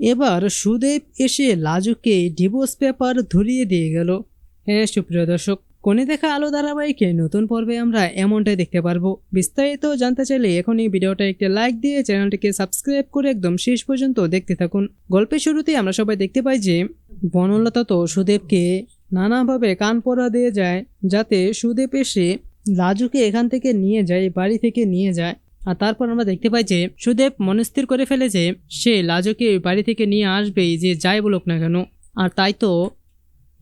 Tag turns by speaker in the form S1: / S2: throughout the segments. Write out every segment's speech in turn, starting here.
S1: এবার সুদেব এসে লাজুকে divorce paper ধরিয়ে দিয়ে গেল। হ্যাঁ সুপ্রিয় দর্শক, কোণে দেখা আলো ধারাবাহিকে নতুন পর্বে আমরা এমনটাই দেখতে পারবো। বিস্তারিত জানতে চাইলে এখনই ভিডিওটা একটি লাইক দিয়ে চ্যানেলটিকে সাবস্ক্রাইব করে একদম শেষ পর্যন্ত দেখতে থাকুন। গল্পের শুরুতেই আমরা সবাই দেখতে পাই যে বনলতা তো সুদেবকে নানাভাবে কান পরা দিয়ে যায় যাতে সুদেব এসে লাজুকে এখান থেকে নিয়ে যায়, বাড়ি থেকে নিয়ে যায়। আর তারপর আমরা দেখতে পাই যে সুদেব মনস্থির করে ফেলে যে সে লাজুকে বাড়ি থেকে নিয়ে আসবেই, যে যাই বলুক না কেন। আর তাই তো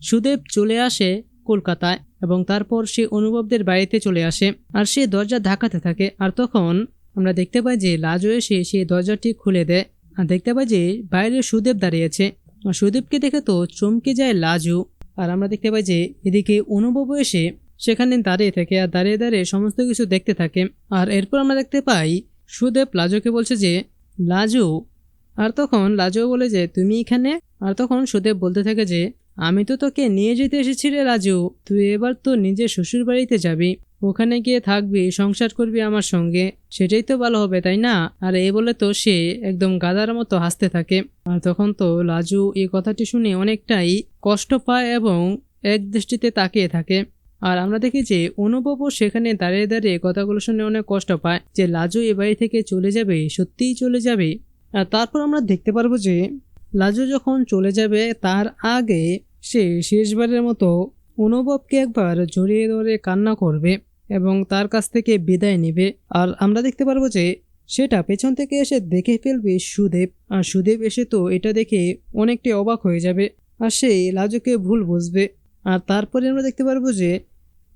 S1: সুদেব চলে আসে কলকাতায় এবং তারপর সে অনুভবদের বাড়িতে চলে আসে আর সে দরজা ধাক্কাতে থাকে। আর তখন আমরা দেখতে পাই যে লাজু এসে সে দরজাটি খুলে দেয় আর দেখতে পাই যে বাইরে সুদেব দাঁড়িয়েছে। আর সুদেবকে দেখে তো চমকে যায় লাজু। আর আমরা দেখতে পাই যে এদিকে অনুভব এসে সেখানে দাঁড়িয়ে থাকে আর দাঁড়িয়ে দাঁড়িয়ে সমস্ত কিছু দেখতে থাকে। আর এরপর আমরা দেখতে পাই সুদেব লাজুকে বলছে যে লাজু, আর তখন লাজু বলে যে তুমি এখানে। আর তখন সুদেব বলতে থাকে যে আমি তো তোকে নিয়ে যেতে এসেছি রে লাজু, তুই এবার তো নিজের শ্বশুর বাড়িতে যাবি, ওখানে গিয়ে থাকবি, সংসার করবি আমার সঙ্গে, সেটাই তো ভালো হবে তাই না। আর এই বলে তো সে একদম গাধার মতো হাসতে থাকে। আর তখন তো লাজু এই কথাটি শুনে অনেকটাই কষ্ট পায় এবং এক দৃষ্টিতে তাকিয়ে থাকে। আর আমরা দেখি যে অনুভবও সেখানে দাঁড়িয়ে দাঁড়িয়ে কথাগুলো শুনে অনেক কষ্ট পায় যে লাজু এ বাড়ি থেকে চলে যাবে, সত্যিই চলে যাবে। আর তারপর আমরা দেখতে পারবো যে লাজু যখন চলে যাবে তার আগে সে শেষবারের মতো অনুভবকে একবার জড়িয়ে ধরে কান্না করবে এবং তার কাছ থেকে বিদায় নেবে। আর আমরা দেখতে পারবো যে সেটা পেছন থেকে এসে দেখে ফেলবে সুদেব। আর সুদেব এসে তো এটা দেখে অনেকটাই অবাক হয়ে যাবে আর সে লাজুকে ভুল বুঝবে। আর তারপরে আমরা দেখতে পারবো যে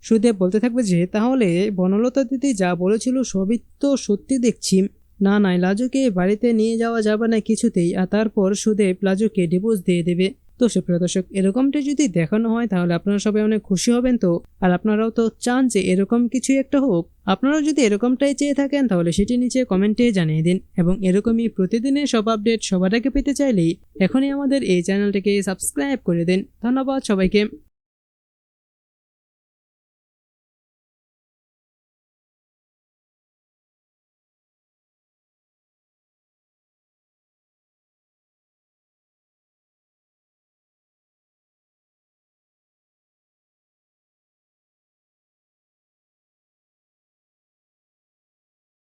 S1: সুদেব বলতে থাকবে যে তাহলে বনলতা দিদি যা বলেছিল সবই তো সত্যি দেখছি, না না লাজুকে বাড়িতে নিয়ে যাওয়া যাবে না কিছুতেই। আর তারপর সুদেব লাজুকে ডিভোর্স দিয়ে দেবে। তো সুপ্রিয় দর্শক, এরকমটা যদি দেখানো হয় তাহলে আপনারা সবাই অনেক খুশি হবেন। তো আর আপনারাও তো চান যে এরকম কিছু একটা হোক। আপনারাও যদি এরকমটাই চেয়ে থাকেন তাহলে সেটি নিচে কমেন্টে জানিয়ে দিন এবং এরকমই প্রতিদিনের সব আপডেট সবার আগে পেতে চাইলেই এখনই আমাদের এই চ্যানেলটিকে সাবস্ক্রাইব করে দিন। ধন্যবাদ সবাইকে।